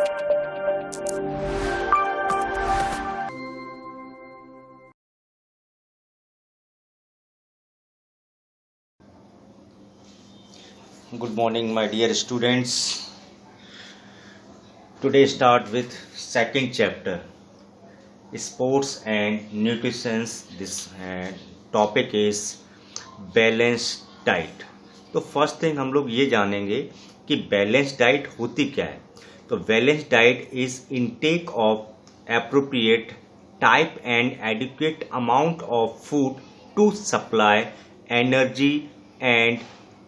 Good morning, my dear students. Today start with second chapter, sports and nutrition. This topic is balanced diet. तो first thing हम लोग ये जानेंगे कि balance diet होती क्या है. तो balance diet is intake of appropriate type and adequate amount of food to supply energy and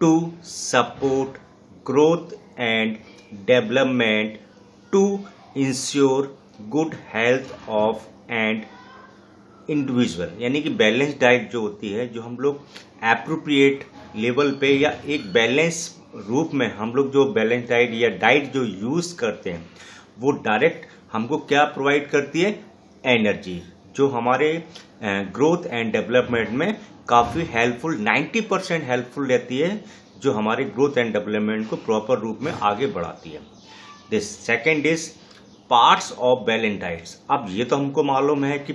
to support growth and development, to ensure good health of an individual. यानी कि बैलेंस डाइट जो होती है, जो हम लोग एप्रोप्रिएट लेवल पे या एक बैलेंस रूप में हम लोग जो बैलेंस डाइट या डाइट जो यूज करते हैं, वो डायरेक्ट हमको क्या प्रोवाइड करती है? एनर्जी, जो हमारे ग्रोथ एंड डेवलपमेंट में काफ़ी हेल्पफुल 90% हेल्पफुल रहती है, जो हमारे ग्रोथ एंड डेवलपमेंट को प्रॉपर रूप में आगे बढ़ाती है. This second is parts of balance diets. अब ये तो हमको मालूम है कि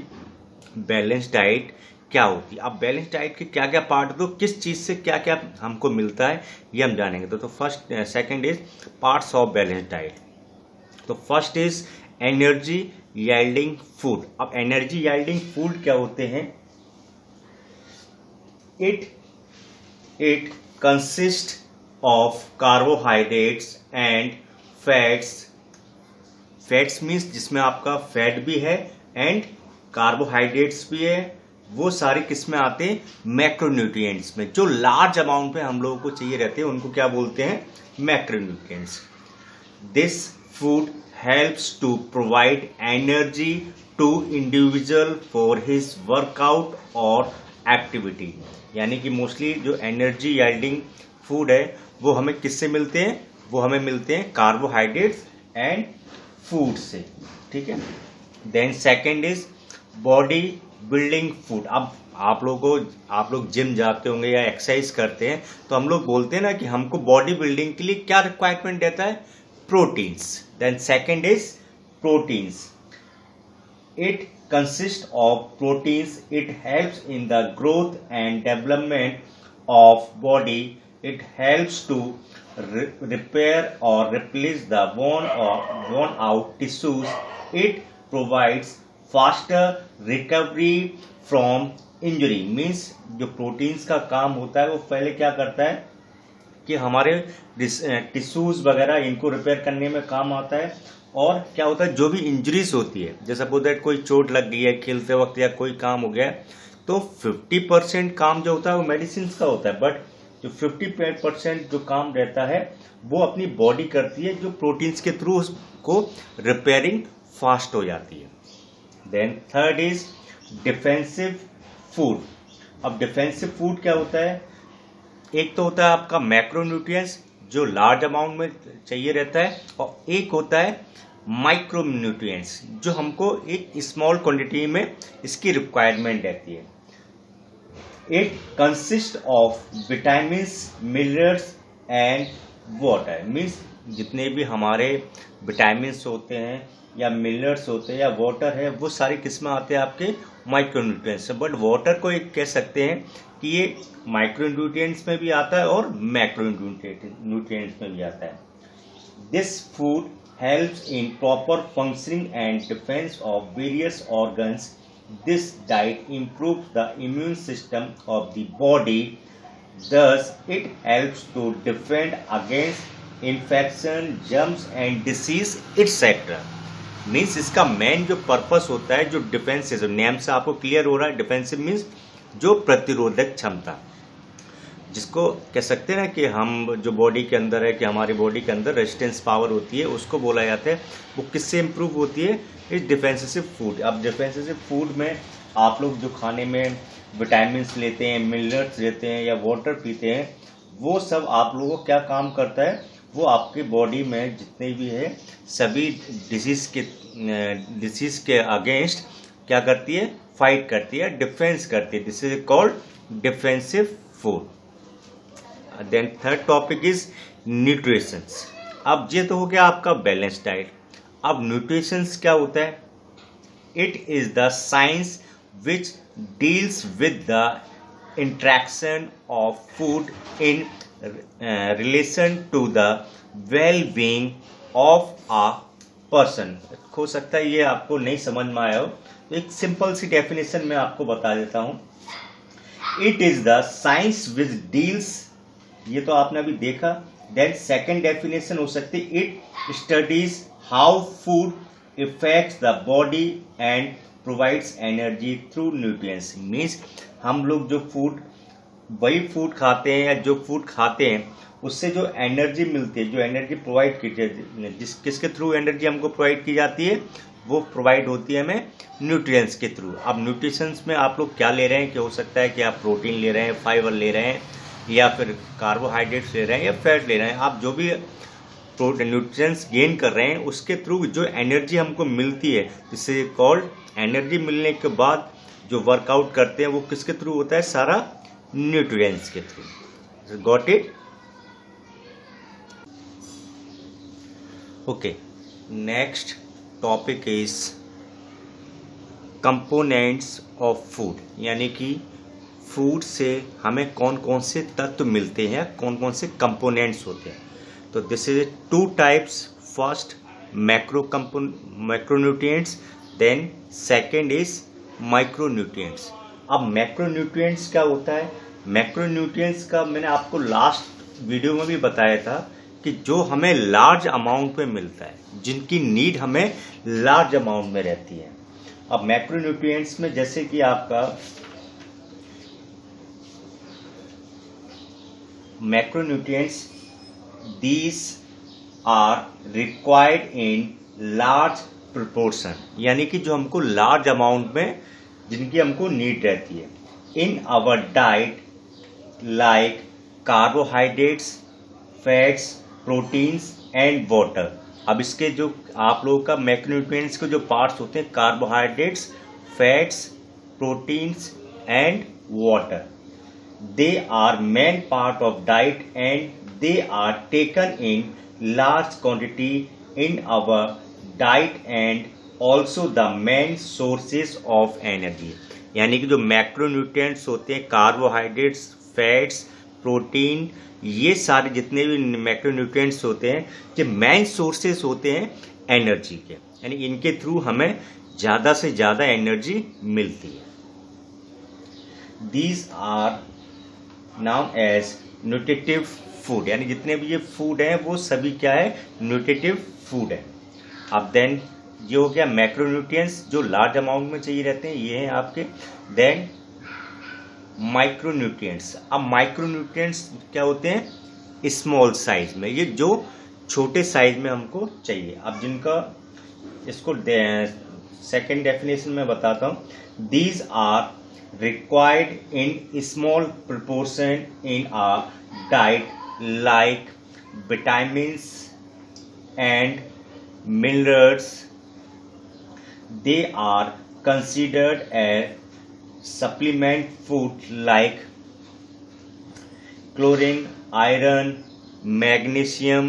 बैलेंस डाइट क्या होती है. अब बैलेंस डाइट के क्या क्या पार्ट, तो किस चीज़ से क्या क्या हमको मिलता है, ये हम जानेंगे. तो first second is parts of balance diet. तो first is energy yielding food. अब एनर्जी यील्डिंग फूड क्या होते हैं? It consists of carbohydrates and fats. Fats means जिसमें आपका फैट भी है एंड कार्बोहाइड्रेट्स भी है. वो सारे किस में आते हैं? मैक्रोन्यूट्रिएंट्स में, जो लार्ज अमाउंट में हम लोगों को चाहिए रहते हैं, उनको क्या बोलते हैं? Macronutrients. This food helps to provide energy to individual for his workout or activity. यानी कि मोस्टली जो एनर्जी यील्डिंग फूड है वो हमें किससे मिलते हैं? वो हमें मिलते हैं कार्बोहाइड्रेट्स एंड फूड से. ठीक है. Then second is body building food. अब आप लोग जिम जाते होंगे या एक्सरसाइज करते हैं, तो हम लोग बोलते हैं ना कि हमको बॉडी बिल्डिंग के लिए क्या रिक्वायरमेंट रहता है? Proteins. Then second is proteins. It consists of proteins. It helps in the growth and development of body. It helps to repair or replace the worn out tissues. It provides faster recovery from injury. Means जो proteins का काम होता है वो पहले क्या करता है कि हमारे टिश्यूज वगैरह इनको रिपेयर करने में काम आता है. और क्या होता है, जो भी इंजरीज होती है, जैसे सपोज दैट कोई चोट लग गई है खेलते वक्त या कोई काम हो गया, तो 50% काम जो होता है वो मेडिसिन का होता है, बट जो 50% जो काम रहता है वो अपनी बॉडी करती है, जो प्रोटीन्स के थ्रू उसको रिपेयरिंग फास्ट हो जाती है. Then third is defensive food. अब डिफेंसिव फूड क्या होता है? एक तो होता है आपका मैक्रोन्यूट्रिएंट्स, जो लार्ज अमाउंट में चाहिए रहता है, और एक होता है माइक्रोन्यूट्रिएंट्स, जो हमको एक स्मॉल क्वांटिटी में इसकी रिक्वायरमेंट रहती है. It consist of vitamins, minerals and water. Means जितने भी हमारे विटामिन्स होते हैं या मिनरल्स होते हैं या वाटर है, वो सारी किस्में आते हैं आपके माइक्रोन्यूट्रिएंट्स. बट वाटर को एक कह सकते हैं कि ये माइक्रोन्यूट्रिएंट्स में भी आता है और मैक्रोन्यूट्रिएंट्स में भी आता है. This food helps in proper functioning and defense of various organs. This diet improves the immune system of the body. Thus, it helps to defend against infection, germs and disease, etc. Means इसका main जो purpose होता है, जो defensive, name से आपको clear हो रहा है. डिफेंसिव मीन्स जो प्रतिरोधक क्षमता, जिसको कह सकते हैं ना कि हम जो बॉडी के अंदर है, कि हमारी बॉडी के अंदर रेजिस्टेंस पावर होती है, उसको बोला जाता है. वो किससे इम्प्रूव होती है? इस डिफेंसिव फूड. अब डिफेंसिव फूड में आप लोग जो खाने में विटामिन्स लेते हैं, मिनरल्स लेते हैं या वाटर पीते हैं, वो सब आप लोगों को क्या काम करता है? वो आपकी बॉडी में जितने भी है सभी डिसीज के अगेंस्ट क्या करती है? फाइट करती है, डिफेंस करती है. This is called defensive food. Then third topic is nutritions. अब ये तो हो गया आपका बैलेंस डाइट. अब न्यूट्रिशंस क्या होता है? It is the science which deals with the interaction of food in relation to the well being of a person. हो सकता है ये आपको नहीं समझ में आया हो, एक सिंपल सी डेफिनेशन मैं आपको बता देता हूं। It is the science which deals, ये तो आपने अभी देखा। देन सेकेंड डेफिनेशन हो सकती है, it studies how food effects the body and provides energy through nutrients. Means हम लोग जो फूड, वही फूड खाते हैं या जो फूड खाते हैं उससे जो एनर्जी मिलती है, जो एनर्जी प्रोवाइड की किसके थ्रू एनर्जी हमको प्रोवाइड की जाती है, वो प्रोवाइड होती है हमें न्यूट्रिएंट्स के थ्रू। अब न्यूट्रिशंस में आप लोग क्या ले रहे हैं कि हो सकता है कि आप प्रोटीन ले रहे हैं, फाइबर ले रहे हैं, या फिर कार्बोहाइड्रेट्स ले रहे हैं, या फैट ले रहे हैं। आप जो भी न्यूट्रिएंट्स गेन कर रहे हैं उसके थ्रू जो एनर्जी हमको मिलती है, जिससे कॉल्ड एनर्जी मिलने के बाद जो वर्कआउट करते हैं वो किसके थ्रू होता है? सारा न्यूट्रिएंट्स के through. Got it? Okay, next topic is components of food, यानी कि फूड से हमें कौन कौन से तत्व मिलते हैं, कौन कौन से कंपोनेंट्स होते हैं। तो this is two types. First macronutrients, then second is micronutrients. अब मैक्रोन्यूट्रिएंट्स क्या होता है? मैक्रोन्यूट्रिएंट्स का मैंने आपको लास्ट वीडियो में भी बताया था कि जो हमें लार्ज अमाउंट में मिलता है, जिनकी नीड हमें लार्ज अमाउंट में रहती है। अब मैक्रोन्यूट्रिएंट्स में जैसे कि आपका macronutrients, these are required in large proportion, यानी कि जो हमको लार्ज अमाउंट में जिनकी हमको नीड रहती है in our diet, like carbohydrates, fats, proteins and water. अब इसके जो आप लोगों का मैक्रोन्यूट्रिएंट्स के जो पार्ट्स होते हैं, carbohydrates, fats, proteins and water, they are main part of diet and they are taken in large quantity in our diet and also the main sources of energy. यानी कि जो मैक्रोन्यूट्रिएंट्स होते हैं, carbohydrates, fats, protein, ये सारे जितने भी macronutrients होते हैं, ये मेन सोर्सेज होते हैं एनर्जी के, यानी इनके थ्रू हमें ज्यादा से ज्यादा एनर्जी मिलती है। These are known as nutritive food, यानी जितने भी ये फूड हैं वो सभी क्या है? न्यूट्रिटिव फूड है। अब देन ये हो गया मैक्रोन्यूट्रिएंट्स जो लार्ज अमाउंट में चाहिए रहते हैं, ये हैं आपके। Then micronutrients. अब माइक्रोन्यूट्रिएंट्स क्या होते हैं? स्मॉल साइज में, ये जो छोटे साइज में हमको चाहिए। अब जिनका इसको सेकेंड डेफिनेशन में बताता हूं। These are required in small proportion in our diet, like vitamins and minerals. They are considered as supplement food like chlorine, iron, magnesium,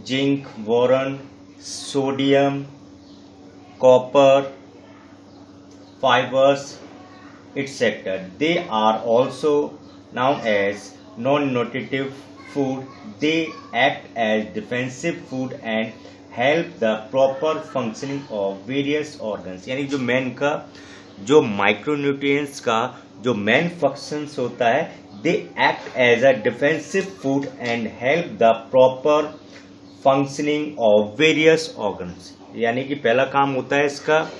zinc, boron, sodium, copper, fibers, etc. They are also known as non-nutritive food. They act as defensive food and help the proper functioning of various organs. यानी जो main का जो micronutrients का जो main functions होता है, they act as a defensive food and help the proper functioning of various organs. यानी कि पहला काम होता है इसका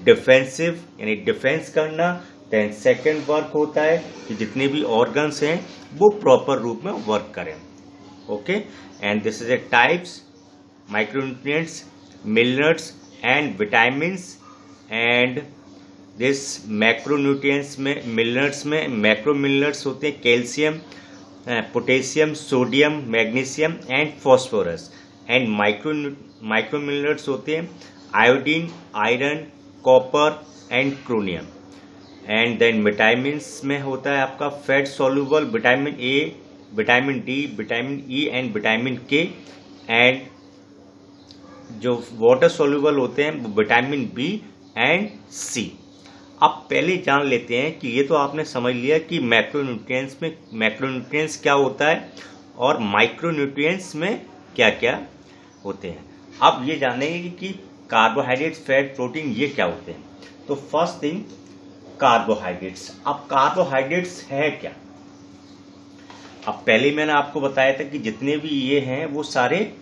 डिफेंसिव, यानी डिफेंस करना। देन सेकेंड वर्क होता है कि जितने भी ऑर्गन्स हैं वो प्रॉपर रूप में वर्क करें। Okay, and this is a types micronutrients, minerals and vitamins, and this macronutrients में मिनरल्स में मैक्रो मिनरल्स होते हैं calcium, potassium, sodium, magnesium and phosphorus. And micro minerals होते हैं iodine, iron, copper and chromium. And then vitamins में होता है आपका fat soluble vitamin A, vitamin D, vitamin E and vitamin K. And जो water soluble होते हैं वो विटामिन बी एंड सी। अब पहले जान लेते हैं कि ये तो आपने समझ लिया कि मैक्रोन्यूट्रिएंट्स में मैक्रोन्यूट्रिएंट्स क्या होता है और माइक्रोन्यूट्रिएंट्स में क्या क्या होते हैं। अब ये जानेंगे कि कार्बोहाइड्रेट, फैट, प्रोटीन ये क्या होते हैं। तो फर्स्ट थिंग कार्बोहाइड्रेट्स। अब कार्बोहाइड्रेट्स है क्या। अब पहले मैंने आपको बताया था कि जितने भी ये हैं वो सारे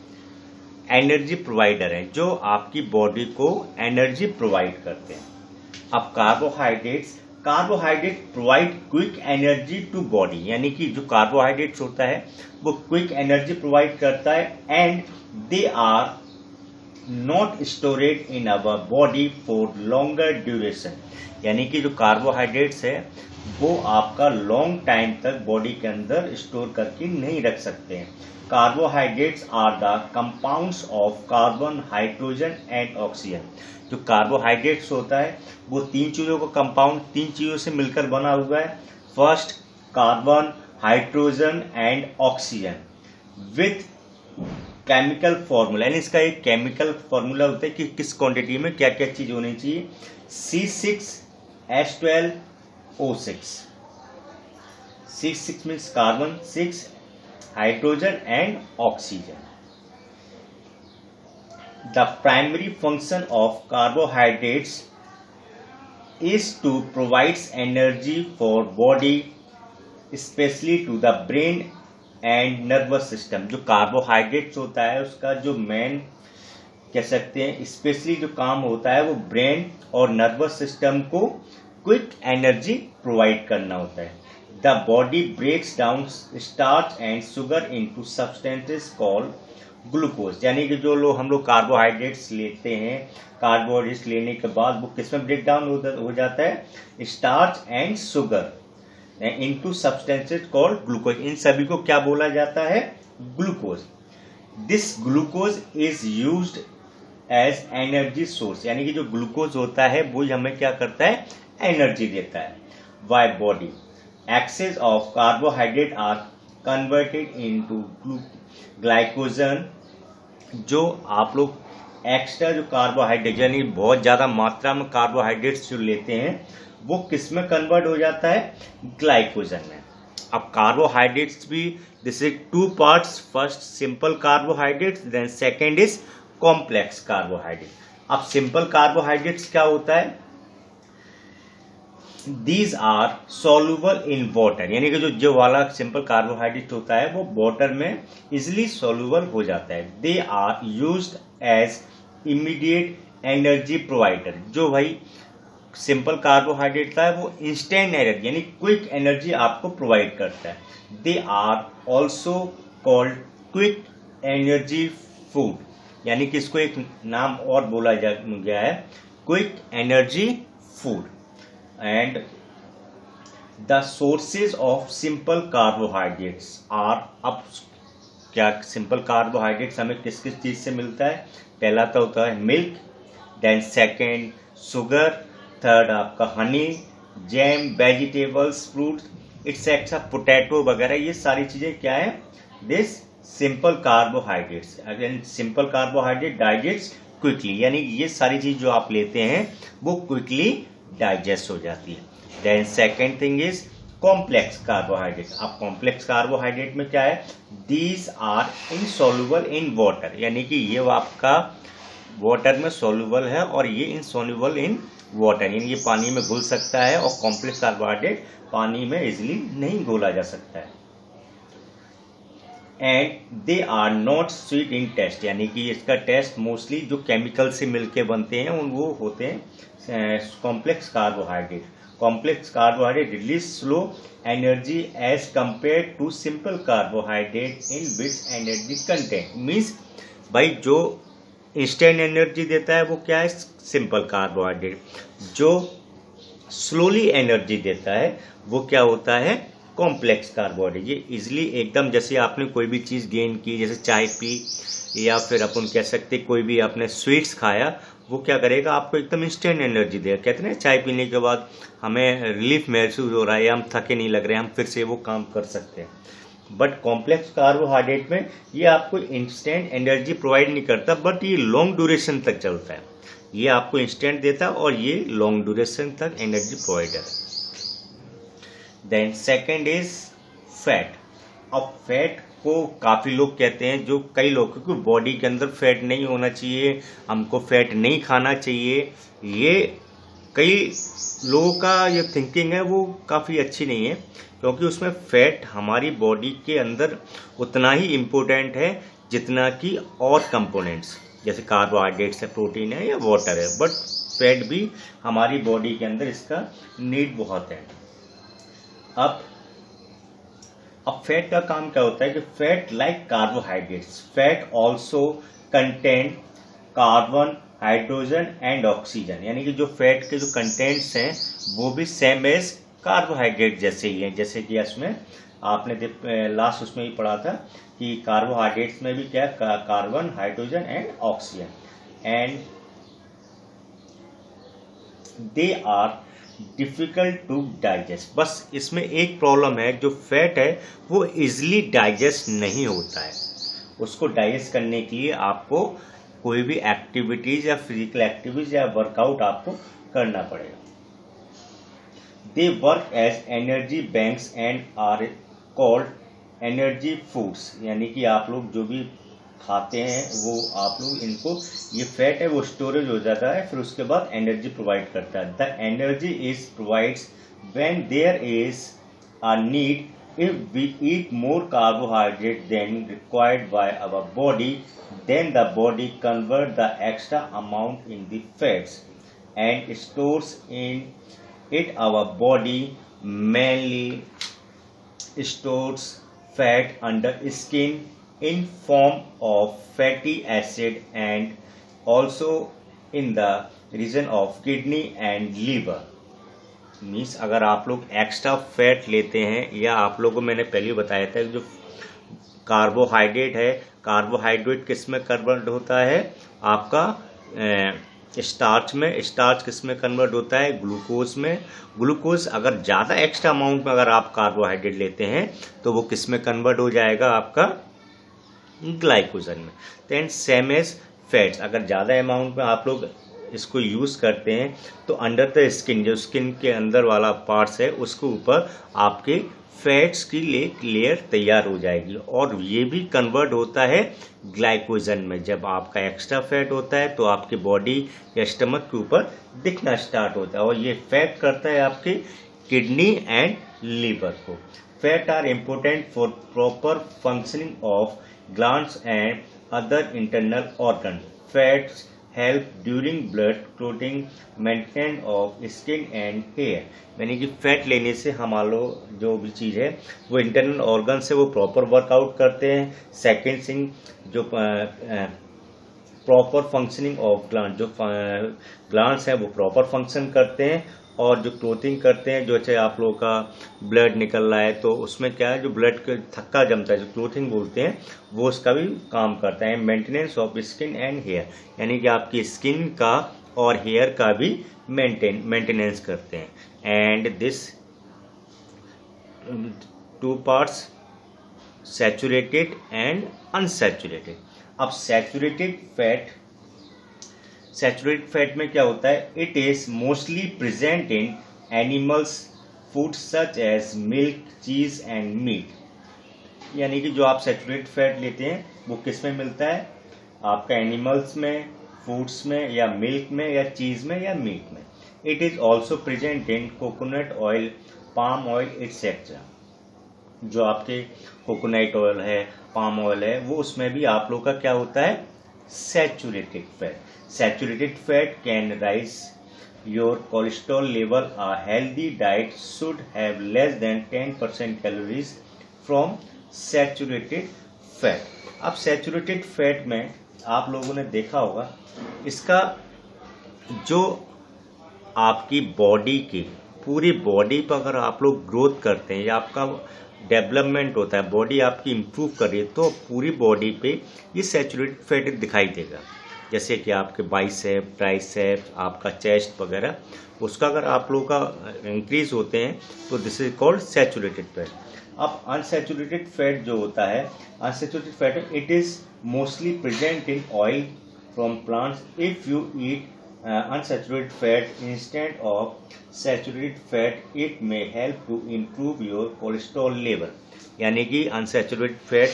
एनर्जी प्रोवाइडर हैं जो आपकी बॉडी को एनर्जी प्रोवाइड करते हैं। अब carbohydrate provide quick energy to body, यानी कि जो कार्बोहाइड्रेट्स होता है वो क्विक एनर्जी प्रोवाइड करता है and they are not stored in our body for longer duration, यानी कि जो कार्बोहाइड्रेट्स है वो आपका लॉन्ग टाइम तक बॉडी के अंदर स्टोर करके नहीं रख सकते हैं। Carbohydrates are the compounds of carbon, hydrogen and oxygen. जो कार्बोहाइड्रेट्स होता है वो तीन चीजों का कंपाउंड, तीन चीजों से मिलकर बना हुआ है। First carbon, hydrogen and oxygen with chemical formula, यानी इसका एक केमिकल फॉर्मूला होता है कि किस क्वांटिटी में क्या क्या चीज होनी चाहिए। C6H12O6। C6 means carbon, 6 hydrogen and oxygen. The primary function of carbohydrates is to provide energy for body, especially to the brain and nervous system। जो कार्बोहाइड्रेट्स होता है उसका जो मेन कह सकते हैं स्पेशली जो काम होता है वो ब्रेन और नर्वस सिस्टम को क्विक एनर्जी प्रोवाइड करना होता है। The body breaks down starch and sugar into substances called glucose, यानी कि जो लोग हम लोग कार्बोहाइड्रेट्स लेते हैं, कार्बोहाइड्रेट्स लेने के बाद वो किस में ब्रेक डाउन हो जाता है, starch and sugar into substances called glucose. इन सभी को क्या बोला जाता है, glucose. This glucose is used as energy source, यानी कि जो ग्लूकोज होता है वो हमें क्या करता है, एनर्जी देता है। Why body excess of carbohydrate are converted into glycogen. जो आप लोग एक्स्ट्रा जो कार्बोहाइड्रेट यानी बहुत ज्यादा मात्रा में कार्बोहाइड्रेट्स जो लेते हैं वो किस में कन्वर्ट हो जाता है, ग्लाइकोजन में। अब कार्बोहाइड्रेट्स भी this is two parts, first simple carbohydrates then second is complex carbohydrate. अब सिंपल कार्बोहाइड्रेट्स क्या होता है, these are soluble in water, यानी कि जो वाला सिंपल कार्बोहाइड्रेट होता है वो वाटर में इजिली सॉल्युबल हो जाता है। They are used as immediate energy provider. जो भाई सिंपल कार्बोहाइड्रेट था वो इंस्टेंट एनर्जी यानी क्विक एनर्जी आपको प्रोवाइड करता है। They are also called quick energy food, यानी कि इसको एक नाम और बोला गया है, quick energy food. And the sources of simple carbohydrates are, अब क्या सिंपल कार्बोहाइड्रेट्स हमें किस किस चीज से मिलता है, पहला तो होता है milk, then second sugar, third आपका honey, jam, vegetables, fruit etcetera, potato वगैरह, ये सारी चीजें क्या है, this simple carbohydrates. Again simple carbohydrate digest quickly, यानी ये सारी चीज जो आप लेते हैं वो क्विकली डाइजेस्ट हो जाती है। Then second thing is complex carbohydrate. अब कॉम्प्लेक्स कार्बोहाइड्रेट में क्या है, these are insoluble in water, यानी कि ये आपका वाटर में सॉल्युबल है और ये इनसॉल्युबल इन वाटर, यानी ये पानी में घुल सकता है और कॉम्प्लेक्स कार्बोहाइड्रेट पानी में इजिली नहीं घोला जा सकता है। And they are not sweet in taste, यानी कि इसका टेस्ट मोस्टली जो केमिकल से मिलके बनते हैं वो होते हैं complex carbohydrate. Complex carbohydrate release slow energy as compare to simple carbohydrate in which energy content. Means भाई जो इंस्टेंट एनर्जी देता है वो क्या है, सिंपल कार्बोहाइड्रेट। जो स्लोली एनर्जी देता है वो क्या होता है, कॉम्प्लेक्स कार्बोहाइड्रेट। ये इजिली एकदम, जैसे आपने कोई भी चीज़ गेन की, जैसे चाय पी या फिर अपन कह सकते कोई भी आपने स्वीट्स खाया, वो क्या करेगा, आपको एकदम इंस्टेंट एनर्जी देगा। कहते हैं चाय पीने के बाद हमें रिलीफ महसूस हो रहा है या हम थके नहीं लग रहे हैं, हम फिर से वो काम कर सकते हैं। बट कॉम्प्लेक्स कार्बोहाइड्रेट में ये आपको इंस्टेंट एनर्जी प्रोवाइड नहीं करता, बट ये लॉन्ग ड्यूरेशन तक चलता है। ये आपको इंस्टेंट देता है और ये लॉन्ग ड्यूरेशन तक एनर्जी प्रोवाइडर है। Then second is fat. अब फैट को काफ़ी लोग कहते हैं, जो कई लोग, क्योंकि बॉडी के अंदर फैट नहीं होना चाहिए, हमको फैट नहीं खाना चाहिए, ये कई लोगों का ये थिंकिंग है वो काफ़ी अच्छी नहीं है, क्योंकि उसमें फैट हमारी बॉडी के अंदर उतना ही इम्पोर्टेंट है जितना कि और कंपोनेंट्स, जैसे कार्बोहाइड्रेट्स है, प्रोटीन है या वाटर है, बट फैट भी हमारी बॉडी के अंदर इसका नीड बहुत है। अब फैट का काम क्या होता है कि fat like carbohydrates, fat also contain carbon, hydrogen and oxygen, यानी कि जो फैट के जो कंटेंट्स हैं वो भी सेम एज कार्बोहाइड्रेट जैसे ही हैं। जैसे कि इसमें आपने लास्ट उसमें ही पढ़ा था कि कार्बोहाइड्रेट्स में भी क्या, carbon, hydrogen and oxygen, and they are difficult to digest. बस इसमें एक प्रॉब्लम है, जो फैट है वो इजिली डाइजेस्ट नहीं होता है। उसको डाइजेस्ट करने के लिए आपको कोई भी एक्टिविटीज या फिजिकल एक्टिविटीज या वर्कआउट आपको करना पड़ेगा। They work as energy banks and are called energy foods, यानी कि आप लोग जो भी खाते हैं वो आप लोग इनको, ये फैट है वो स्टोरेज हो जाता है, फिर उसके बाद एनर्जी प्रोवाइड करता है। The energy is provides when there is a need. If we eat more carbohydrate than required by our body, then the body converts the extra amount in the fats and stores in it. Our body mainly stores fat under skin in form of fatty acid and also in the region of kidney and liver. Means अगर आप लोग extra fat लेते हैं, या आप लोगों को मैंने पहले बताया था जो कार्बोहाइड्रेट है, कार्बोहाइड्रेट किस में कन्वर्ट होता है, आपका स्टार्च में, स्टार्च किस में कन्वर्ट होता है, ग्लूकोज में। ग्लूकोज अगर ज़्यादा एक्स्ट्रा अमाउंट में अगर आप कार्बोहाइड्रेट लेते हैं तो वो किस में कन्वर्ट हो जाएगा, आपका ग्लाइकोजन में। देन सेम एज फैट्स, अगर ज़्यादा अमाउंट में आप लोग इसको यूज़ करते हैं तो अंडर द स्किन, जो स्किन के अंदर वाला पार्ट्स है उसके ऊपर आपके फैट्स की लेयर तैयार हो जाएगी, और ये भी कन्वर्ट होता है ग्लाइकोजन में। जब आपका एक्स्ट्रा फैट होता है तो आपकी बॉडी या स्टमक के ऊपर दिखना स्टार्ट होता है, और ये फैट करता है आपके किडनी एंड लीवर को। Fat are important for proper functioning of glands and other internal organ. Fats help during blood clotting, maintain of skin and hair, यानी कि फैट लेने से हमारे जो भी चीज़ है वो इंटरनल ऑर्गन से वो प्रॉपर वर्कआउट करते हैं। सेकेंड थिंग, जो प्रॉपर फंक्शनिंग ऑफ ग्लैंड, जो ग्लैंड्स हैं वो प्रॉपर फंक्शन करते हैं, और जो क्लोथिंग करते हैं, जो चाहे आप लोगों का ब्लड निकल रहा है तो उसमें क्या है, जो ब्लड का थक्का जमता है, जो क्लोथिंग बोलते हैं, वो उसका भी काम करता है। Maintenance of skin and hair, यानी कि आपकी स्किन का और हेयर का भी मेंटेनेंस करते हैं। And this two parts, saturated and unsaturated. अब सैचुरेटेड फैट में क्या होता है, it is mostly present in animals food such as milk, cheese and meat, यानी कि जो आप सैचुरेटेड फैट लेते हैं वो किस में मिलता है, आपका एनिमल्स में, फूड्स में, या मिल्क में, या चीज में, या मीट में। It is also present in coconut oil, palm oil etcetera. जो आपके कोकोनट ऑयल है, पाम ऑयल है, वो उसमें भी आप लोग का क्या होता है, saturated fat. Saturated fat can raise your cholesterol level. A healthy diet should have less than 10% calories from saturated fat. अब saturated fat में आप लोगों ने देखा होगा, इसका जो आपकी बॉडी की पूरी बॉडी पर अगर आप लोग ग्रोथ करते हैं या आपका डेवलपमेंट होता है, बॉडी आपकी इम्प्रूव कर रही है, तो पूरी बॉडी पे ये सैचुरेटेड फैट दिखाई देगा। जैसे कि आपके बाइसेप, ट्राइसेप, आपका चेस्ट वगैरह, उसका अगर आप लोगों का इंक्रीज होते हैं तो this is called saturated fat. अब अनसैचुरेटेड फैट जो होता है, unsaturated fat it is mostly present in oil from plants. If you eat unsaturated fat instead of saturated fat, it may help to improve your cholesterol level. यानी कि unsaturated fat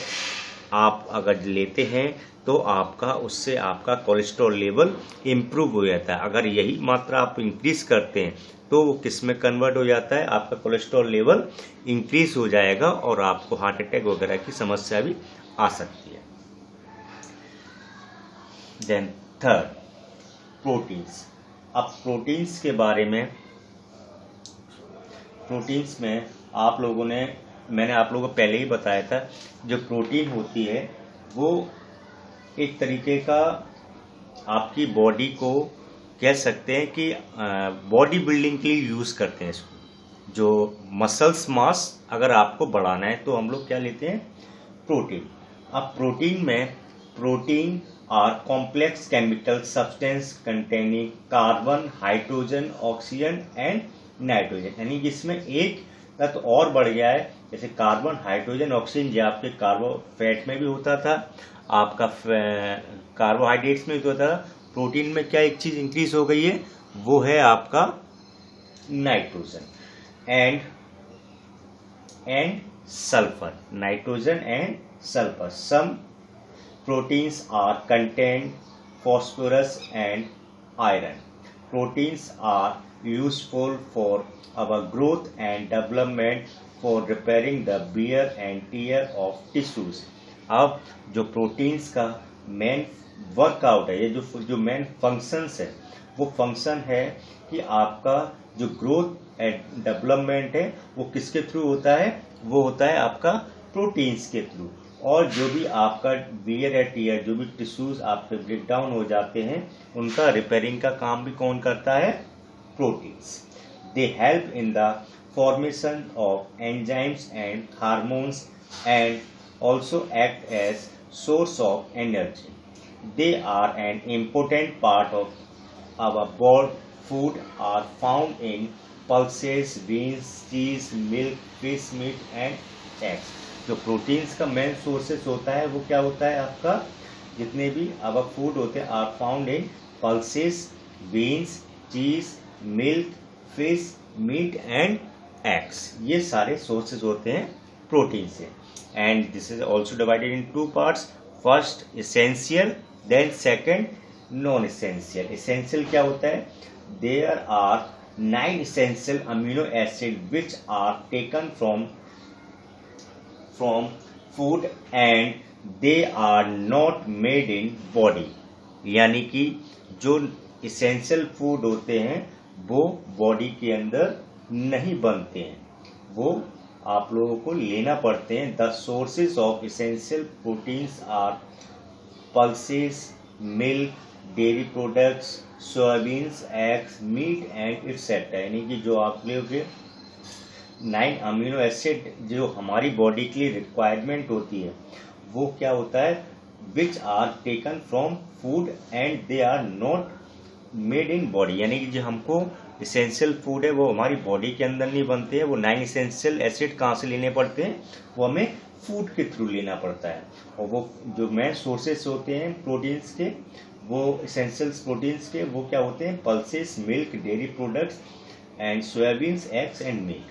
आप अगर लेते हैं तो आपका उससे आपका कोलेस्ट्रॉल लेवल इम्प्रूव हो जाता है. अगर यही मात्रा आप इंक्रीज करते हैं तो वो किस में कन्वर्ट हो जाता है, आपका कोलेस्ट्रॉल लेवल इंक्रीज हो जाएगा और आपको हार्ट अटैक वगैरह की समस्या भी आ सकती है. Then third, proteins. अब प्रोटीन्स के बारे में, प्रोटीन्स में मैंने आप लोगों को पहले ही बताया था, जो प्रोटीन होती है वो एक तरीके का आपकी बॉडी को कह सकते हैं कि बॉडी बिल्डिंग के लिए यूज़ करते हैं इसको. जो मसल्स मास अगर आपको बढ़ाना है तो हम लोग क्या लेते हैं, प्रोटीन. अब प्रोटीन में, protein are complex chemical substance containing carbon, hydrogen, oxygen and nitrogen. यानी जिसमें एक तत्व और बढ़ गया है, जैसे कार्बन, हाइड्रोजन, ऑक्सीजन, जो आपके फैट में भी होता था, आपका कार्बोहाइड्रेट्स में भी होता था. प्रोटीन में क्या एक चीज इंक्रीज हो गई है, वो है आपका nitrogen and sulphur. Nitrogen and sulphur. Some proteins are contain phosphorus and iron. Proteins are useful for our growth and development, for repairing the wear and tear of tissues. अब जो प्रोटीन्स का main workout है, ये जो main functions है, वो function है कि आपका जो ग्रोथ एंड डेवलपमेंट है वो किसके थ्रू होता है, वो होता है आपका प्रोटीन्स के थ्रू. और जो भी आपका वियर या टीयर, जो भी टिश्यूज आपके ब्रेक डाउन हो जाते हैं, उनका रिपेयरिंग का काम भी कौन करता है, proteins. They help in the formation of enzymes and hormones and also act as source of energy. They are an important part of our body. Food are found in pulses, beans, cheese, milk, fish, meat and eggs. जो proteins का main sources होता है वो क्या होता है, आपका जितने भी आवर फूड होते हैं are found in pulses, beans, cheese, milk, fish, meat and eggs. ये सारे सोर्सेस होते हैं प्रोटीन से. And this is also divided in two parts. First essential, then second non essential. Essential क्या होता है, there are 9 essential amino acids which are taken from food and they are not made in body. यानी कि जो essential food होते हैं वो body के अंदर नहीं बनते हैं, वो आप लोगों को लेना पड़ते हैं. The sources of essential proteins are pulses, milk, dairy products, soybeans, eggs, meat and etcetera. यानी कि जो आप लोगे 9 अमीनो एसिड जो हमारी बॉडी के लिए रिक्वायरमेंट होती है, वो क्या होता है, which are taken from food and they are not made in body. यानी कि जो हमको इसेंशियल फूड है वो हमारी बॉडी के अंदर नहीं बनते हैं. वो 9 इसेंशियल एसिड कहाँ से लेने पड़ते हैं, वो हमें फूड के थ्रू लेना पड़ता है. और वो जो मेन सोर्सेस होते हैं प्रोटीन्स के, वो इसेंशियल्स प्रोटीन्स के, वो क्या होते हैं, pulses, milk, dairy products and soybeans, eggs and meat.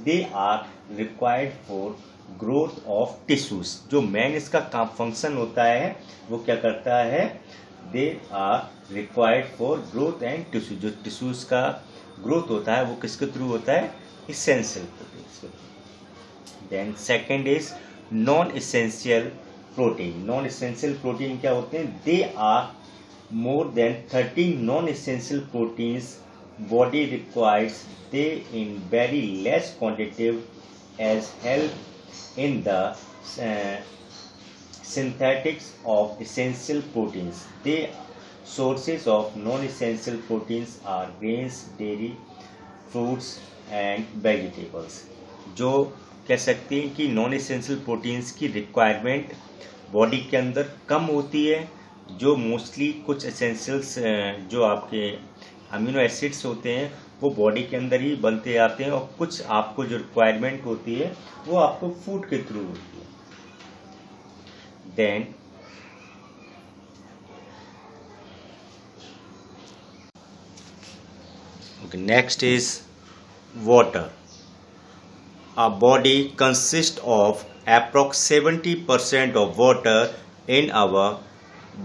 They are required for growth of tissues. जो मेन इसका काम फंक्शन होता है वो क्या करता है, they are required for growth and tissue. जो टिश्यूज का ग्रोथ होता है वो किसके थ्रू होता है, इसेंशियल प्रोटीन्स के through. Then second is non essential protein. Non essential protein क्या होते हैं, they are more than 30 non essential proteins body requires. They in very less quantity as help in the synthetics of essential proteins. The sources of non-essential proteins are grains, dairy, fruits and vegetables. जो कह सकते हैं कि non essential proteins की requirement body के अंदर कम होती है. जो मोस्टली कुछ एसेंशियल्स जो आपके अमीनो एसिड्स होते हैं वो बॉडी के अंदर ही बनते जाते हैं, और कुछ आपको जो रिक्वायरमेंट होती है वो आपको फूड के थ्रू होती है। Then next is water. A body consists of approx 70% of water in our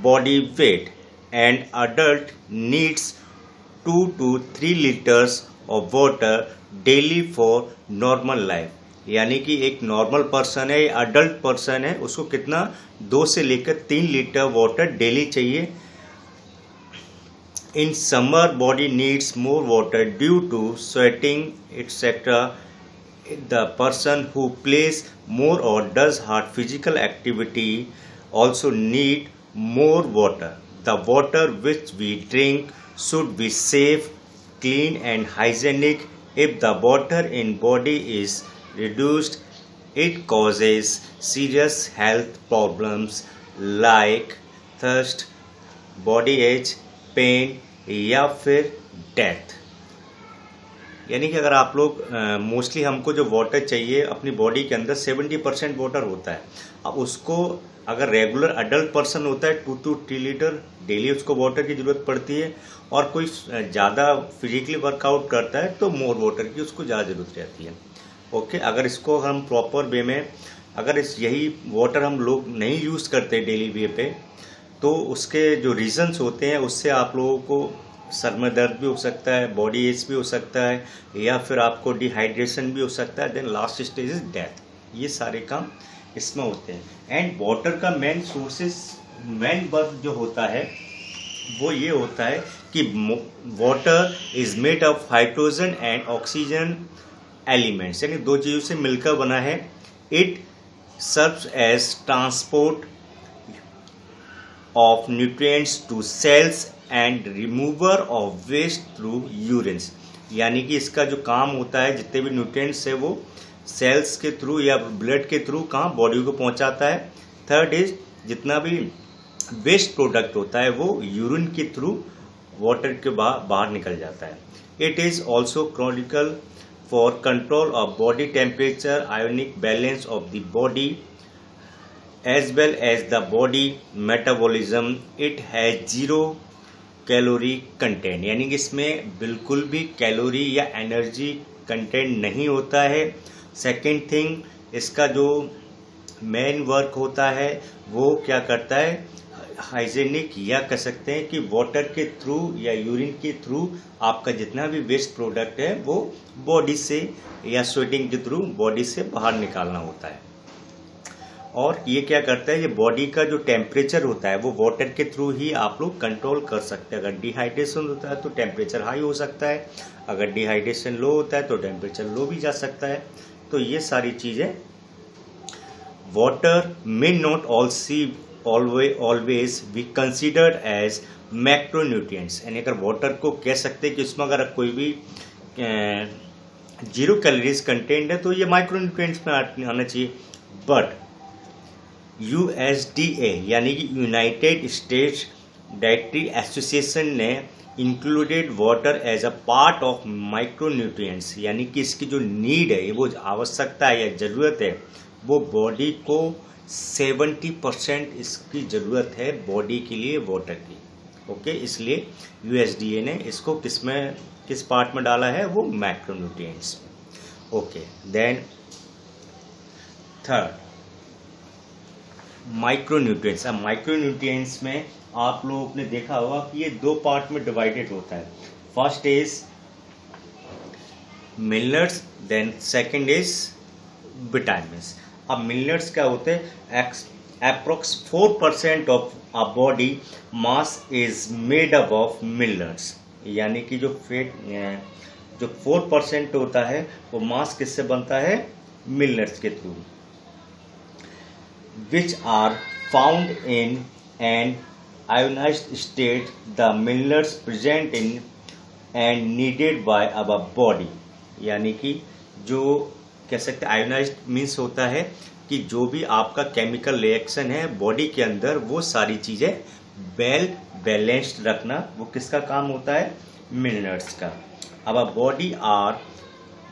body weight, and adult needs 2 to 3 liters of water daily for normal life। यानी कि एक नॉर्मल पर्सन है, अडल्ट पर्सन है, उसको कितना 2 से लेकर 3 लीटर वाटर डेली चाहिए। In summer, body needs more water due to sweating, etc. The person who plays more or does hard physical activity also need more water. The water which we drink should be safe, clean and hygienic. If the water in body is reduced, it causes serious health problems like thirst, body ache, pain या फिर death. यानी कि अगर आप लोग mostly हमको जो water चाहिए अपनी बॉडी के अंदर 70% वाटर होता है। अब उसको अगर रेगुलर अडल्ट पर्सन होता है 2 to 3 लीटर डेली उसको वाटर की ज़रूरत पड़ती है, और कोई ज़्यादा फिजिकली वर्कआउट करता है तो मोर वाटर की उसको ज़्यादा ज़रूरत रहती है। ओके, अगर इसको हम प्रॉपर वे में अगर यही वाटर हम लोग नहीं यूज़ करते डेली वे पे, तो उसके जो रीजंस होते हैं उससे आप लोगों को सर में दर्द भी हो सकता है, बॉडी एच भी हो सकता है, या फिर आपको डिहाइड्रेशन भी हो सकता है। Then last stage is death. ये सारे काम इसमें होते हैं। एंड वाटर का मेन सोर्सेस, मेन वर्क जो होता है वो ये होता है कि water is made of hydrogen and oxygen elements, यानी 2 चीज़ों से मिलकर बना है। It serves as transport of nutrients to cells and remover of waste through urines। यानी कि इसका जो काम होता है, जितने भी न्यूट्रिएंट्स है वो सेल्स के थ्रू या ब्लड के थ्रू कहाँ बॉडी को पहुंचाता है। थर्ड इज जितना भी वेस्ट प्रोडक्ट होता है वो यूरिन के थ्रू वाटर के बाहर निकल जाता है। It is also critical for control of body temperature, ionic balance of the body as well as the body metabolism. It has 0 calorie content, यानी कि इसमें बिल्कुल भी कैलोरी या एनर्जी कंटेंट नहीं होता है। सेकेंड थिंग, इसका जो मेन वर्क होता है वो क्या करता है, हाइजेनिक, या कह सकते हैं कि वाटर के थ्रू या यूरिन के थ्रू आपका जितना भी वेस्ट प्रोडक्ट है वो बॉडी से या स्वेटिंग के थ्रू बॉडी से बाहर निकालना होता है। और ये क्या करता है, ये बॉडी का जो टेम्परेचर होता है वो वाटर के थ्रू ही आप लोग कंट्रोल कर सकते हैं। अगर डिहाइड्रेशन होता है तो टेम्परेचर हाई हो सकता है, अगर डिहाइड्रेशन लो होता है तो टेम्परेचर लो भी जा सकता है। तो ये सारी चीज़ें water may not always be considered as macronutrients, यानी अगर वाटर को कह सकते हैं कि उसमें अगर कोई भी 0 कैलोरीज कंटेंट है तो ये माइक्रोन्यूट्रिएंट्स में आना चाहिए। बट USDA यानी कि यूनाइटेड स्टेट्स डाइटरी एसोसिएशन ने included water as a part of micronutrients, यानी कि इसकी जो नीड है, वो आवश्यकता है या ज़रूरत है, वो बॉडी को 70% इसकी ज़रूरत है बॉडी के लिए वाटर की। ओके, इसलिए USDA ने इसको किस पार्ट में डाला है, वो macronutrients. Okay, then third micronutrients. अब माइक्रोन्यूट्रिएंट्स में आप लोगों ने देखा होगा कि ये 2 पार्ट में डिवाइडेड होता है। First is minerals, then second is vitamins. अब मिनरल्स क्या होते हैं, approx 4% of our body mass is made up of minerals, यानी कि जो 4% होता है वो मास किससे बनता है, मिनरल्स के through, which are found in an ionized state. The minerals present in and needed by our body, यानी कि जो कह सकते हैं आयोनाइज्ड मीन्स होता है कि जो भी आपका केमिकल रिएक्शन है बॉडी के अंदर वो सारी चीज़ें वेल बैलेंस्ड रखना, वो किसका काम होता है, मिनरल्स का। our body are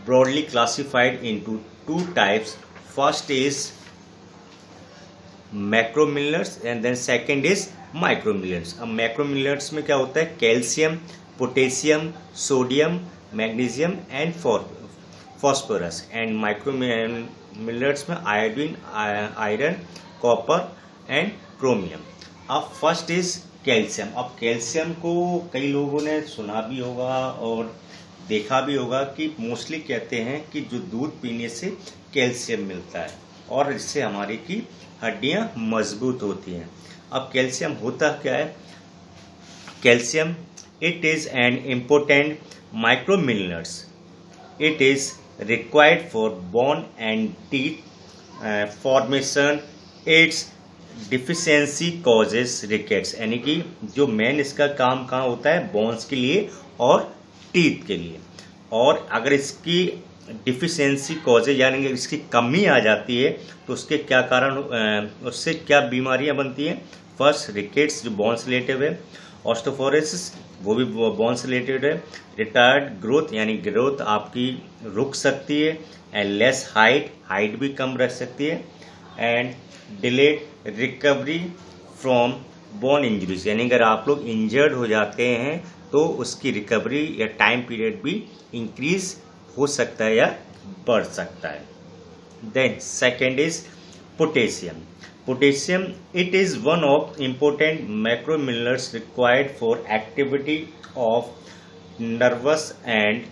broadly classified into two types. First is macrominerals and then second is microminerals. अब मैक्रोमिनरल्स में क्या होता है, calcium, potassium, sodium, magnesium and phosphorus. And microminerals में iodine, iron, copper and chromium. अब first is calcium. अब calcium को कई लोगों ने सुना भी होगा और देखा भी होगा कि मोस्टली कहते हैं कि जो दूध पीने से कैल्शियम मिलता है और इससे हमारी की हड्डियां मजबूत होती हैं. अब कैल्शियम होता क्या है, calcium it is an important microminerals. It is required for bone and teeth formation. Its deficiency causes rickets. यानी कि जो मेन इसका काम कहाँ होता है, बोन्स के लिए और टीथ के लिए. और अगर इसकी डिफिशियंसी कॉजेज यानी कि इसकी कमी आ जाती है तो उसके क्या कारण, उससे क्या बीमारियां बनती हैं. फर्स्ट रिकेट्स जो बोन्स रिलेटेड है, ऑस्टोफोरोसिस वो भी बोन्स रिलेटेड है, रिटायर्ड ग्रोथ यानी ग्रोथ आपकी रुक सकती है, एंड लेस हाइट भी कम रह सकती है, and delayed recovery from bone injuries. यानी अगर आप लोग इंजर्ड हो जाते हैं तो उसकी रिकवरी या टाइम पीरियड भी इंक्रीज हो सकता है या बढ़ सकता है. Then second is potassium. Potassium it is one of important macrominerals required for activity of nervous and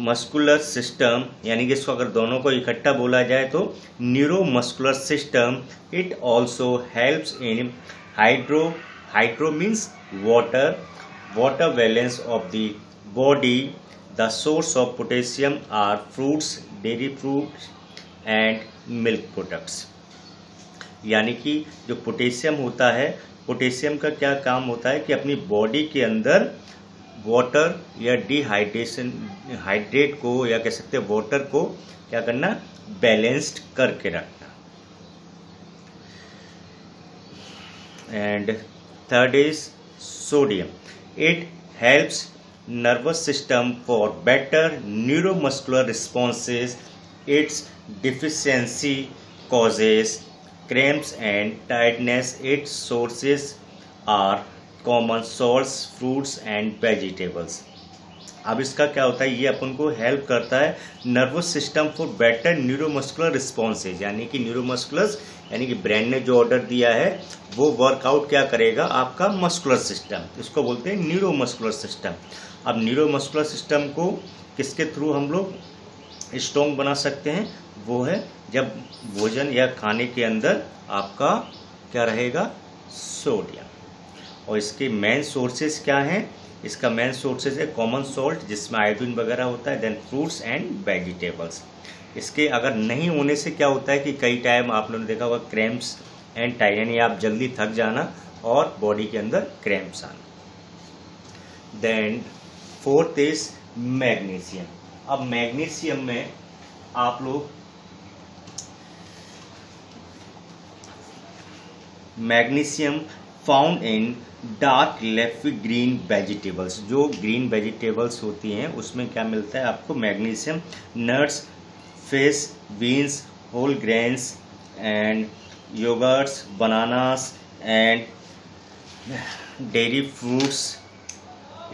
muscular system. यानी कि इसको अगर दोनों को इकट्ठा बोला जाए तो neuromuscular system. It also helps in hydro means water balance of the body. The source of potassium are fruits, dairy fruits and milk products. यानी कि जो पोटेशियम होता है, पोटेशियम का क्या काम होता है कि अपनी बॉडी के अंदर वाटर या हाइड्रेट को या कह सकते हैं वाटर को क्या करना, बैलेंस्ड करके रखना. And third is sodium. It helps nervous system for better neuromuscular responses. Its deficiency causes cramps and tiredness. Its sources are common salts, fruits and vegetables. अब इसका क्या होता है, ये अपन को हेल्प करता है nervous system for better neuromuscular responses. यानी कि न्यूरोमस्कुलर यानी कि ब्रेन ने जो ऑर्डर दिया है वो वर्कआउट क्या करेगा, आपका मस्कुलर सिस्टम. इसको बोलते हैं न्यूरोमस्कुलर सिस्टम. अब न्यूरोमस्कुलर सिस्टम को किसके थ्रू हम लोग स्ट्रॉन्ग बना सकते हैं, वो है जब भोजन या खाने के अंदर आपका क्या रहेगा, सोडियम. और इसके मेन सोर्सेज क्या हैं, इसका मेन सोर्सेज है कॉमन सॉल्ट जिसमें आयोडीन वगैरह होता है, देन फ्रूट्स एंड वेजिटेबल्स. इसके अगर नहीं होने से क्या होता है कि कई टाइम आप लोगों ने देखा होगा क्रैम्प्स एंड टाइड, यानी आप जल्दी थक जाना और बॉडी के अंदर क्रैम्प्स आना. Then fourth is magnesium. अब मैग्नीशियम में आप लोग magnesium found in dark leafy green vegetables. जो ग्रीन वेजिटेबल्स होती हैं उसमें क्या मिलता है आपको, magnesium. Nuts, fish, beans, whole grains and yogurts, bananas and dairy fruits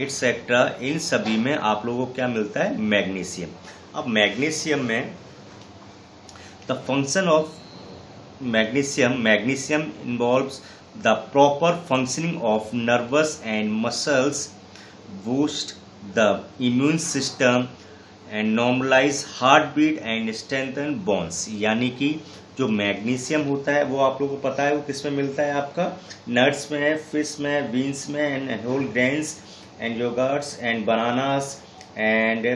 etcetera. इन सभी में आप लोगों को क्या मिलता है, मैग्नीशियम. अब मैग्नीशियम में the function of magnesium involves the proper functioning of nervous and muscles, boost the immune system and normalize heartbeat and strengthen bones. यानी कि जो मैग्नीशियम होता है वो आप लोगों को पता है वो किस में मिलता है, आपका नट्स में है, फिश में, बीन्स में and whole grains and yogurts and bananas and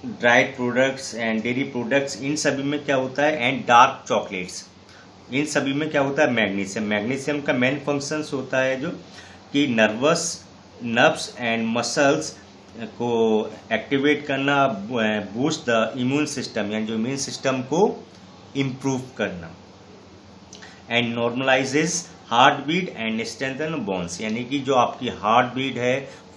dried products and dairy products. इन सभी में क्या होता है, एंड डार्क चॉकलेट्स. इन सभी में क्या होता है, मैग्नीशियम. मैग्नीशियम का मेन फंक्शंस होता है जो कि नर्व्स एंड मसल्स को एक्टिवेट करना, बूस्ट द इम्यून सिस्टम यानी जो इम्यून सिस्टम को इम्प्रूव करना, and normalizes heart beat and strengthen bones. यानी कि जो आपकी हार्ट बीट है,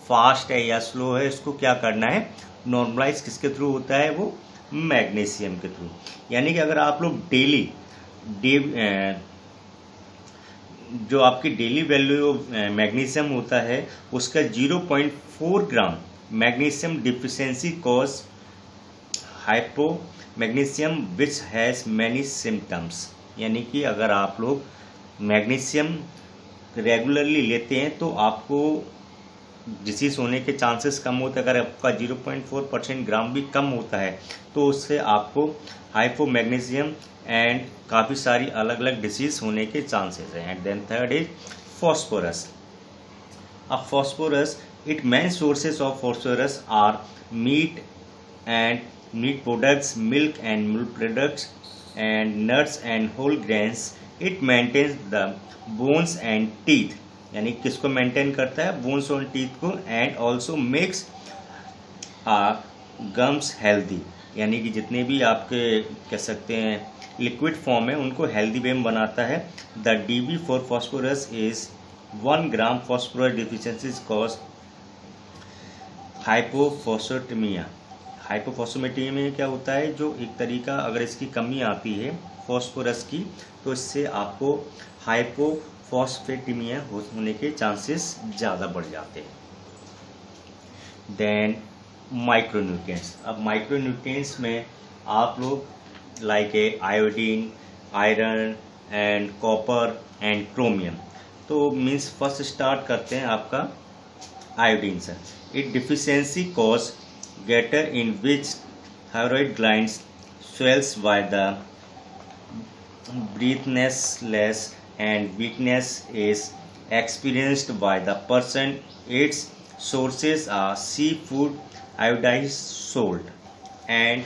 फास्ट है या स्लो है, इसको क्या करना है, नॉर्मलाइज किसके थ्रू होता है, वो मैग्नीशियम के थ्रू। यानी कि अगर आप लोग डेली जो आपकी डेली वैल्यू मैग्नीशियम होता है उसका 0.4 gram magnesium deficiency cause hypo magnesium which has many symptoms. यानी कि अगर आप लोग मैग्नीशियम रेगुलरली लेते हैं तो आपको डिसीज होने के चांसेस कम होते हैं। अगर आपका 0.4% ग्राम भी कम होता है तो उससे आपको हाइपो मैग्नीशियम एंड काफ़ी सारी अलग अलग डिसीज होने के चांसेस हैं। And then third is phosphorus. अब phosphorus, it main sources of phosphorus are meat and meat products, milk and milk products and nuts and whole grains. It maintains the bones and teeth. यानी किसको maintain करता है, bones और teeth को। And also makes gums healthy. यानी कि जितने भी आपके कह सकते हैं लिक्विड फॉर्म है उनको हेल्दी वे में बनाता है। The DB for phosphorus is 1 gram phosphorus deficiency cause hypophosphatemia. Hypophosphatemia में क्या होता है, जो एक तरीका अगर इसकी कमी आती है फॉस्फोरस की तो इससे आपको हाइपोफॉस्फेटेमिया होने के चांसेस ज़्यादा बढ़ जाते हैं। Then micronutrients. अब माइक्रोन्यूट्रिएंट्स में आप लोग like iodine, iron and copper and chromium. तो मीन्स फर्स्ट स्टार्ट करते हैं आपका आयोडीन से। It deficiency cause goitre in which thyroid glands swells by the breathlessness and weakness is experienced by the person. Its sources are seafood, iodized salt, and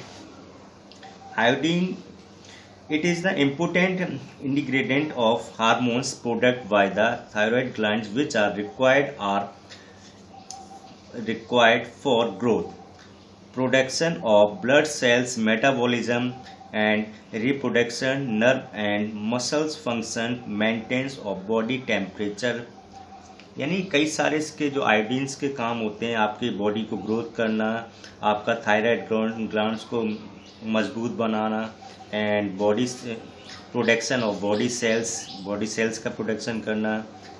iodine. It is the important ingredient of hormones produced by the thyroid glands, which are required for growth, production of blood cells, metabolism and reproduction, nerve and muscles function, maintenance of body temperature. यानी कई सारे इसके जो आयोडीन्स के काम होते हैं, आपकी बॉडी को ग्रोथ करना, आपका थायराइड ग्लैंड्स को मजबूत बनाना, and body production of body cells का प्रोडक्शन करना,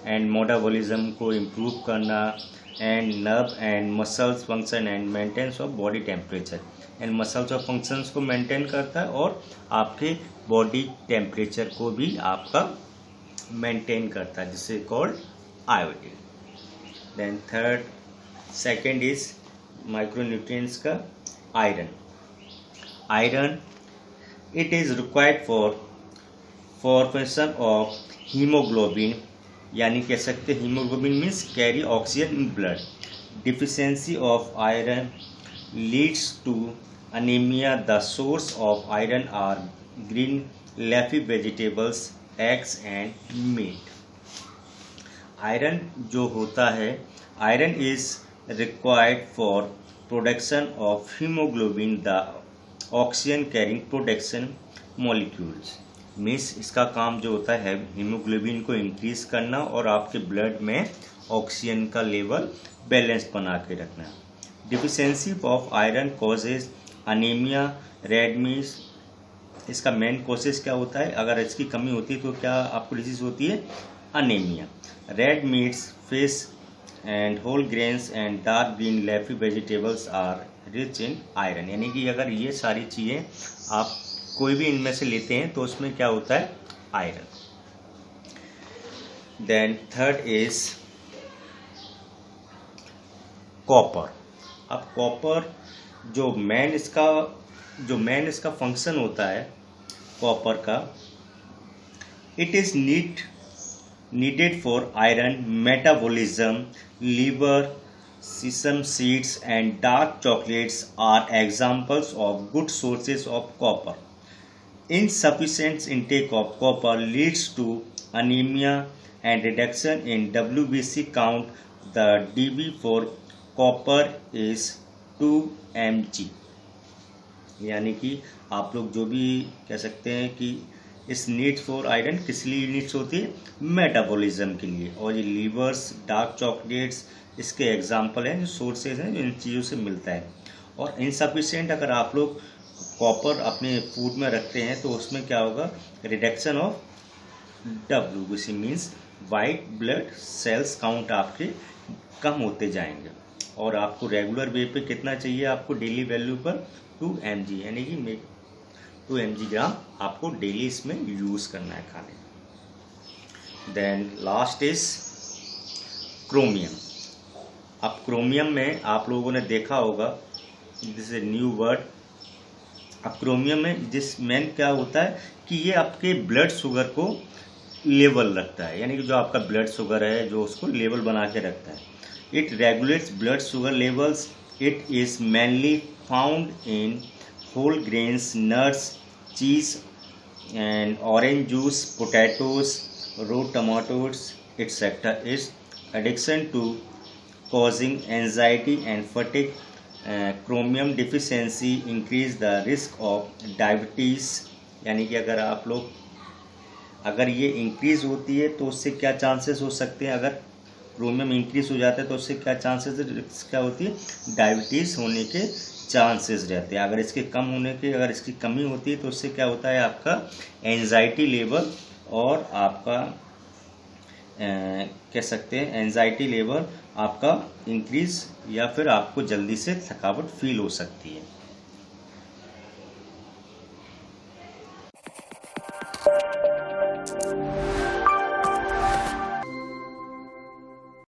एंड मेटाबॉलिज्म को इम्प्रूव करना, and nerve and muscles function and maintenance of body temperature. And muscles और फंक्शंस को मेंटेन करता है और आपके बॉडी टेम्परेचर को भी आपका मेंटेन करता है, जिसे called iodine. Then second is micronutrients का iron. Iron it is required for formation of hemoglobin. यानी कह सकते हैं hemoglobin means carry oxygen in blood. Deficiency of iron leads to anemia. The source of iron are green leafy vegetables, eggs and meat. Iron जो होता है, iron is required for production of hemoglobin, the oxygen carrying production molecules. Means इसका काम जो होता है haemoglobin को increase करना और आपके ब्लड में ऑक्सीजन का लेवल बैलेंस बना के रखना। Deficiency of iron causes anaemia, red meat. इसका मेन कॉजेज क्या होता है, अगर इसकी कमी होती है तो क्या आपको डिजीज होती है, anaemia. Red meats, fish and whole grains and dark green leafy vegetables are rich in iron. यानी कि अगर ये सारी चीज़ें आप कोई भी इनमें से लेते हैं तो उसमें क्या होता है, iron. Then third is copper. अब कॉपर जो मेन इसका फंक्शन होता है कॉपर का, it is needed for iron metabolism. Liver, sesame seeds and dark chocolates are examples of good sources of copper. Insufficient intake of copper leads to anemia and reduction in WBC count. The DB for copper is 2 mg। यानी कि आप लोग जो भी कह सकते हैं कि इस नीड फॉर आयरन किस लिए नीड्स होती है? मेटाबॉलिज्म के लिए। और ये लीवर्स, डार्क चॉकलेट्स इसके एग्जाम्पल हैं, जो सोर्सेज हैं जो इन चीज़ों से मिलता है। और इनसफिशिएंट अगर आप लोग कॉपर अपने फूड में रखते हैं तो उसमें क्या होगा? Reduction of W, which means white blood cells count आपके कम होते जाएंगे। और आपको रेगुलर वे पे कितना चाहिए? आपको डेली वैल्यू पर 2 mg, यानी कि 2 mg ग्राम आपको डेली इसमें यूज करना है खाने। Then last is chromium. अब क्रोमियम में आप लोगों ने देखा होगा, दिस इज न्यू वर्ड। अब क्रोमियम में जिस मेन क्या होता है कि ये आपके ब्लड शुगर को लेवल रखता है, यानी कि जो आपका ब्लड शुगर है जो उसको लेवल बना के रखता है। It regulates blood sugar levels. It is mainly found in whole grains, nuts, cheese and orange juice, potatoes, raw tomatoes, etc. is addiction to causing anxiety and fatigue. Chromium deficiency increase the risk of diabetes, यानी कि अगर ये increase होती है तो उससे क्या chances हो सकते हैं? अगर क्रोमियम इंक्रीज हो जाता है तो उससे क्या चांसेस क्या होती है? डायबिटीज़ होने के चांसेस रहते हैं। अगर इसकी कमी होती है तो उससे क्या होता है? आपका एंजाइटी लेवल और आपका कह सकते हैं एंजाइटी लेवल आपका इंक्रीज, या फिर आपको जल्दी से थकावट फील हो सकती है।